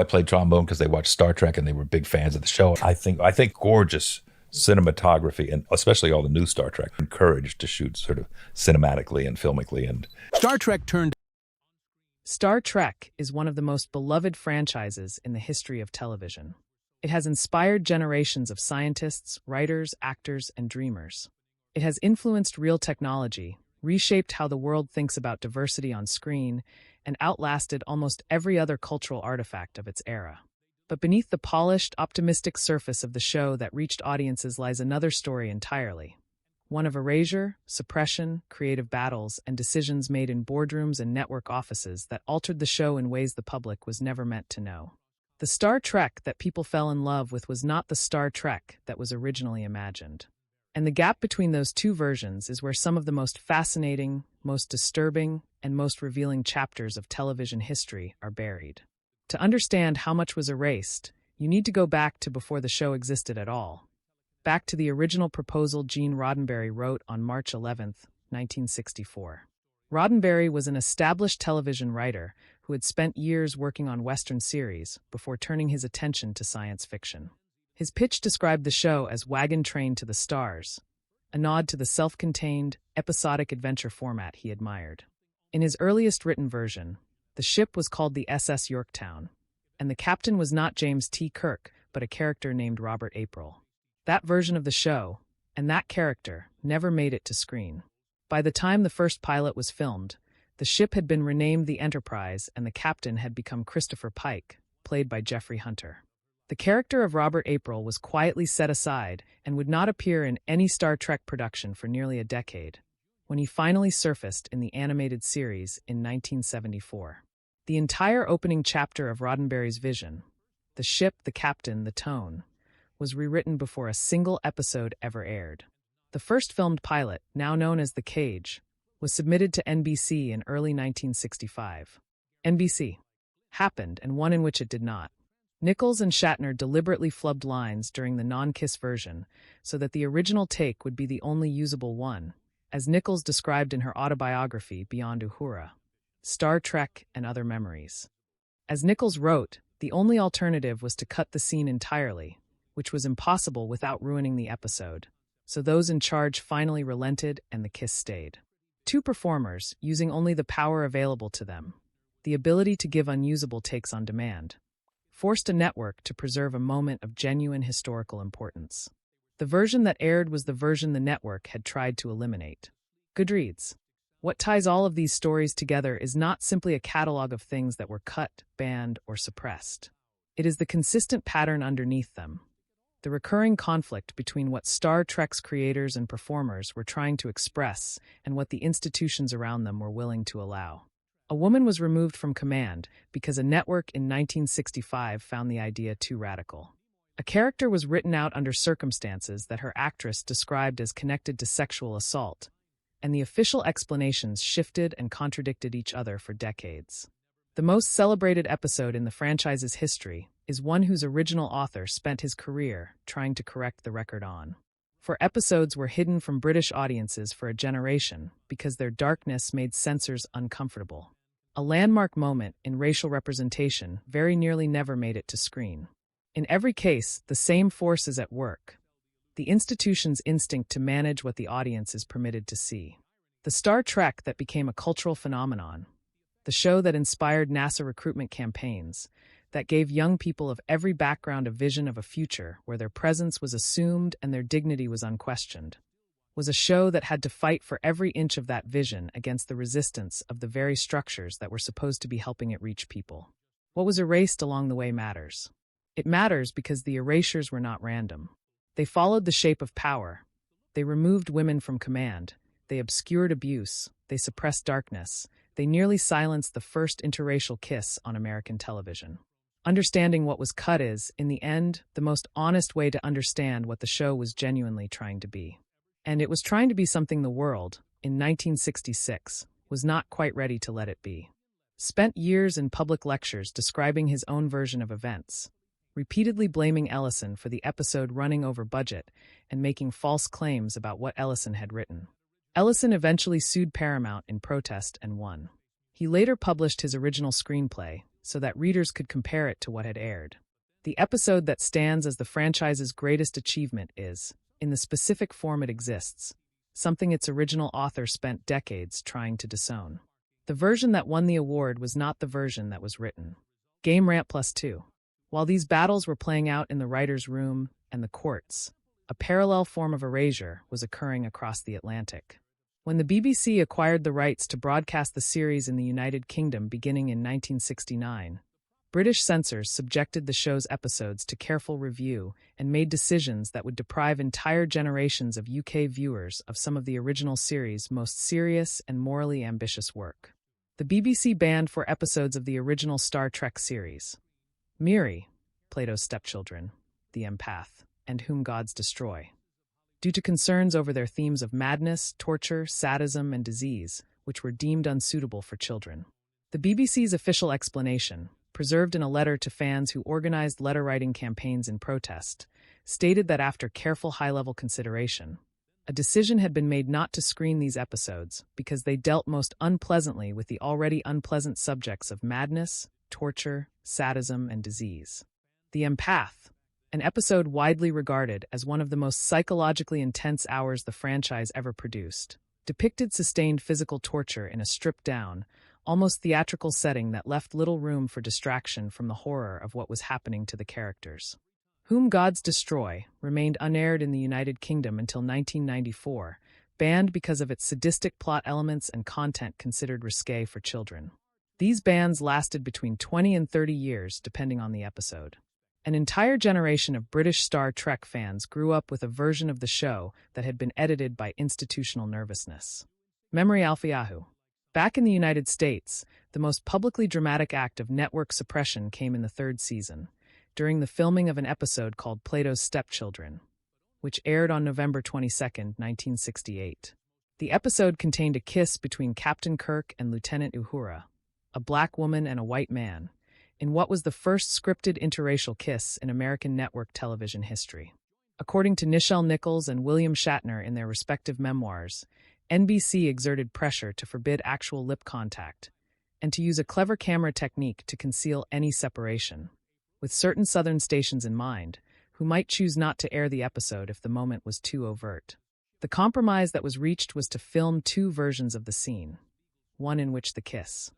played trombone because they watched Star Trek and they were big fans of the show. I think gorgeous cinematography, and especially all the new Star Trek, encouraged to shoot sort of cinematically and filmically. And Star Trek is one of the most beloved franchises in the history of television. It has inspired generations of scientists, writers, actors, and dreamers. It has influenced real technology, reshaped how the world thinks about diversity on screen, and outlasted almost every other cultural artifact of its era. But beneath the polished, optimistic surface of the show that reached audiences lies another story entirely. One of erasure, suppression, creative battles, and decisions made in boardrooms and network offices that altered the show in ways the public was never meant to know. The Star Trek that people fell in love with was not the Star Trek that was originally imagined. And the gap between those two versions is where some of the most fascinating, most disturbing, and most revealing chapters of television history are buried. To understand how much was erased, you need to go back to before the show existed at all. Back to the original proposal Gene Roddenberry wrote on March 11, 1964. Roddenberry was an established television writer who had spent years working on Western series before turning his attention to science fiction. His pitch described the show as Wagon Train to the Stars, a nod to the self-contained, episodic adventure format he admired. In his earliest written version, the ship was called the SS Yorktown, and the captain was not James T. Kirk, but a character named Robert April. That version of the show, and that character, never made it to screen. By the time the first pilot was filmed, the ship had been renamed the Enterprise and the captain had become Christopher Pike, played by Jeffrey Hunter. The character of Robert April was quietly set aside and would not appear in any Star Trek production for nearly a decade, when he finally surfaced in the animated series in 1974. The entire opening chapter of Roddenberry's vision, the ship, the captain, the tone, was rewritten before a single episode ever aired. The first filmed pilot, now known as The Cage, was submitted to NBC in early 1965. NBC happened, and one in which it did not. Nichols and Shatner deliberately flubbed lines during the non-kiss version so that the original take would be the only usable one, as Nichols described in her autobiography Beyond Uhura, Star Trek and Other Memories. As Nichols wrote, the only alternative was to cut the scene entirely, which was impossible without ruining the episode, so those in charge finally relented and the kiss stayed. Two performers, using only the power available to them, the ability to give unusable takes on demand, forced a network to preserve a moment of genuine historical importance. The version that aired was the version the network had tried to eliminate. Goodreads. What ties all of these stories together is not simply a catalog of things that were cut, banned, or suppressed. It is the consistent pattern underneath them. The recurring conflict between what Star Trek's creators and performers were trying to express and what the institutions around them were willing to allow. A woman was removed from command because a network in 1965 found the idea too radical. A character was written out under circumstances that her actress described as connected to sexual assault, and the official explanations shifted and contradicted each other for decades. The most celebrated episode in the franchise's history is one whose original author spent his career trying to correct the record on. For episodes were hidden from British audiences for a generation because their darkness made censors uncomfortable. A landmark moment in racial representation very nearly never made it to screen. In every case, the same force is at work: the institution's instinct to manage what the audience is permitted to see. The Star Trek that became a cultural phenomenon, the show that inspired NASA recruitment campaigns, that gave young people of every background a vision of a future where their presence was assumed and their dignity was unquestioned, was a show that had to fight for every inch of that vision against the resistance of the very structures that were supposed to be helping it reach people. What was erased along the way matters. It matters because the erasures were not random. They followed the shape of power. They removed women from command. They obscured abuse. They suppressed darkness. They nearly silenced the first interracial kiss on American television. Understanding what was cut is, in the end, the most honest way to understand what the show was genuinely trying to be. And it was trying to be something the world, in 1966, was not quite ready to let it be. Spent years in public lectures describing his own version of events, repeatedly blaming Ellison for the episode running over budget and making false claims about what Ellison had written. Ellison eventually sued Paramount in protest and won. He later published his original screenplay, so that readers could compare it to what had aired. The episode that stands as the franchise's greatest achievement is, in the specific form it exists, something its original author spent decades trying to disown. The version that won the award was not the version that was written. Game Rant Plus 2. While these battles were playing out in the writer's room and the courts, a parallel form of erasure was occurring across the Atlantic. When the BBC acquired the rights to broadcast the series in the United Kingdom beginning in 1969, British censors subjected the show's episodes to careful review and made decisions that would deprive entire generations of UK viewers of some of the original series' most serious and morally ambitious work. The BBC banned 4 episodes of the original Star Trek series: Miri, Plato's stepchildren, the empath, and Whom Gods Destroy, due to concerns over their themes of madness, torture, sadism, and disease, which were deemed unsuitable for children. The BBC's official explanation, preserved in a letter to fans who organized letter-writing campaigns in protest, stated that after careful high-level consideration, a decision had been made not to screen these episodes because they dealt most unpleasantly with the already unpleasant subjects of madness, torture, sadism, and disease. The Empath, an episode widely regarded as one of the most psychologically intense hours the franchise ever produced, depicted sustained physical torture in a stripped-down, almost theatrical setting that left little room for distraction from the horror of what was happening to the characters. Whom Gods Destroy remained unaired in the United Kingdom until 1994, banned because of its sadistic plot elements and content considered risque for children. These bans lasted between 20 and 30 years, depending on the episode. An entire generation of British Star Trek fans grew up with a version of the show that had been edited by institutional nervousness. Memory Alpha-Yahoo. Back in the United States, the most publicly dramatic act of network suppression came in the 3rd season, during the filming of an episode called Plato's Stepchildren, which aired on November 22, 1968. The episode contained a kiss between Captain Kirk and Lieutenant Uhura, a black woman and a white man, in what was the first scripted interracial kiss in American network television history. According to Nichelle Nichols and William Shatner in their respective memoirs, NBC exerted pressure to forbid actual lip contact and to use a clever camera technique to conceal any separation, with certain Southern stations in mind, who might choose not to air the episode if the moment was too overt. The compromise that was reached was to film 2 versions of the scene, one in which the kiss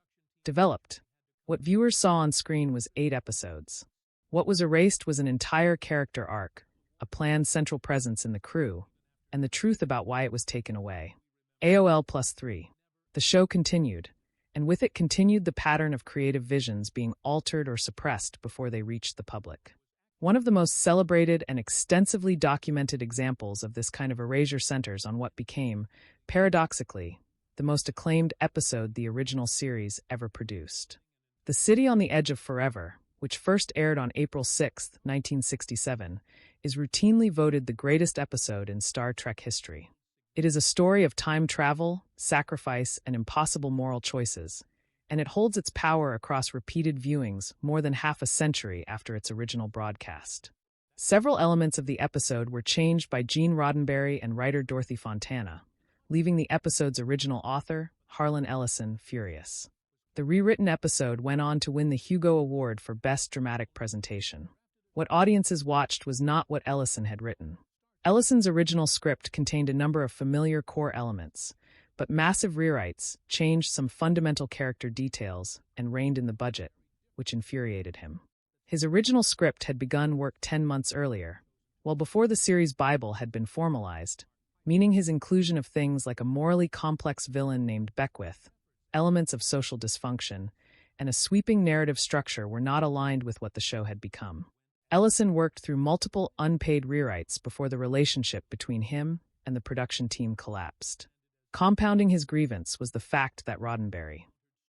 developed. What viewers saw on screen was 8 episodes. What was erased was an entire character arc, a planned central presence in the crew, and the truth about why it was taken away. AOL Plus 3. The show continued, and with it continued the pattern of creative visions being altered or suppressed before they reached the public. One of the most celebrated and extensively documented examples of this kind of erasure centers on what became, paradoxically, the most acclaimed episode the original series ever produced. The City on the Edge of Forever, which first aired on April 6, 1967, is routinely voted the greatest episode in Star Trek history. It is a story of time travel, sacrifice, and impossible moral choices, and it holds its power across repeated viewings more than half a century after its original broadcast. Several elements of the episode were changed by Gene Roddenberry and writer Dorothy Fontana, leaving the episode's original author, Harlan Ellison, furious. The rewritten episode went on to win the Hugo Award for Best Dramatic Presentation. What audiences watched was not what Ellison had written. Ellison's original script contained a number of familiar core elements, but massive rewrites changed some fundamental character details and reined in the budget, which infuriated him. His original script had begun work 10 months earlier, well before the series' Bible had been formalized, meaning his inclusion of things like a morally complex villain named Beckwith, elements of social dysfunction, and a sweeping narrative structure were not aligned with what the show had become. Ellison worked through multiple unpaid rewrites before the relationship between him and the production team collapsed. Compounding his grievance was the fact that Roddenberry.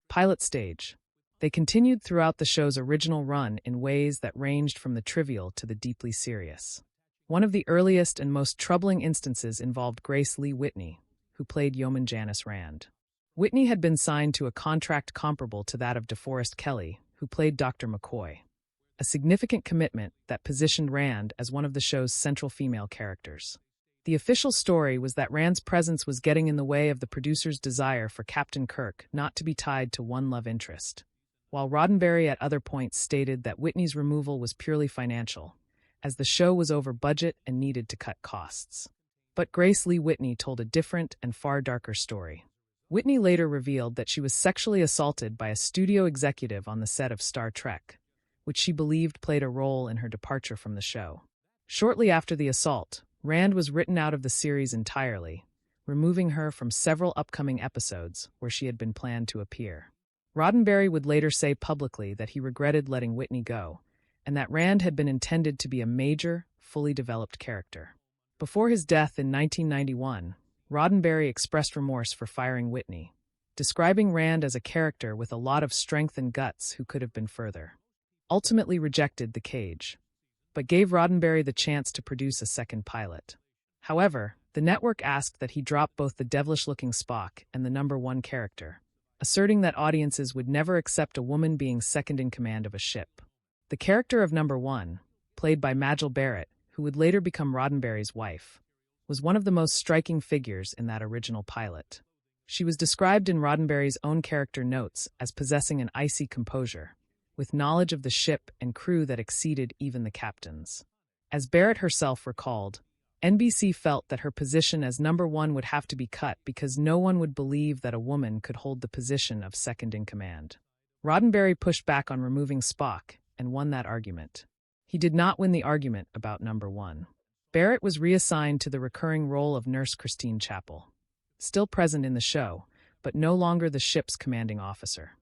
Pilot stage. They continued throughout the show's original run in ways that ranged from the trivial to the deeply serious. One of the earliest and most troubling instances involved Grace Lee Whitney, who played Yeoman Janice Rand. Whitney had been signed to a contract comparable to that of DeForest Kelley, who played Dr. McCoy, a significant commitment that positioned Rand as one of the show's central female characters. The official story was that Rand's presence was getting in the way of the producer's desire for Captain Kirk not to be tied to one love interest. while Roddenberry at other points stated that Whitney's removal was purely financial, as the show was over budget and needed to cut costs. But Grace Lee Whitney told a different and far darker story. Whitney later revealed that she was sexually assaulted by a studio executive on the set of Star Trek, which she believed played a role in her departure from the show. Shortly after the assault, Rand was written out of the series entirely, removing her from several upcoming episodes where she had been planned to appear. Roddenberry would later say publicly that he regretted letting Whitney go, and that Rand had been intended to be a major, fully developed character. Before his death in 1991, Roddenberry expressed remorse for firing Whitney, describing Rand as a character with a lot of strength and guts who could have been further. Ultimately rejected The Cage, but gave Roddenberry the chance to produce a second pilot. However, the network asked that he drop both the devilish-looking Spock and the number one character, asserting that audiences would never accept a woman being second in command of a ship. The character of number one, played by Majel Barrett, who would later become Roddenberry's wife, was one of the most striking figures in that original pilot. She was described in Roddenberry's own character notes as possessing an icy composure, with knowledge of the ship and crew that exceeded even the captain's. As Barrett herself recalled, NBC felt that her position as number one would have to be cut because no one would believe that a woman could hold the position of second in command. Roddenberry pushed back on removing Spock and won that argument. He did not win the argument about number one. Barrett was reassigned to the recurring role of Nurse Christine Chapel, still present in the show, but no longer the ship's commanding officer.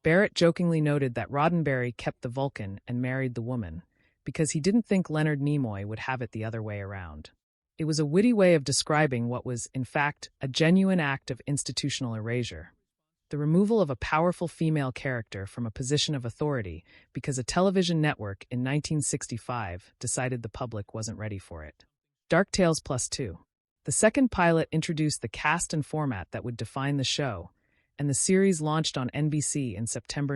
Barrett jokingly noted that Roddenberry kept the Vulcan and married the woman because he didn't think Leonard Nimoy would have it the other way around. It was a witty way of describing what was, in fact, a genuine act of institutional erasure. The removal of a powerful female character from a position of authority because a television network in 1965 decided the public wasn't ready for it. Dark Tales +2. The second pilot introduced the cast and format that would define the show, and the series launched on NBC in September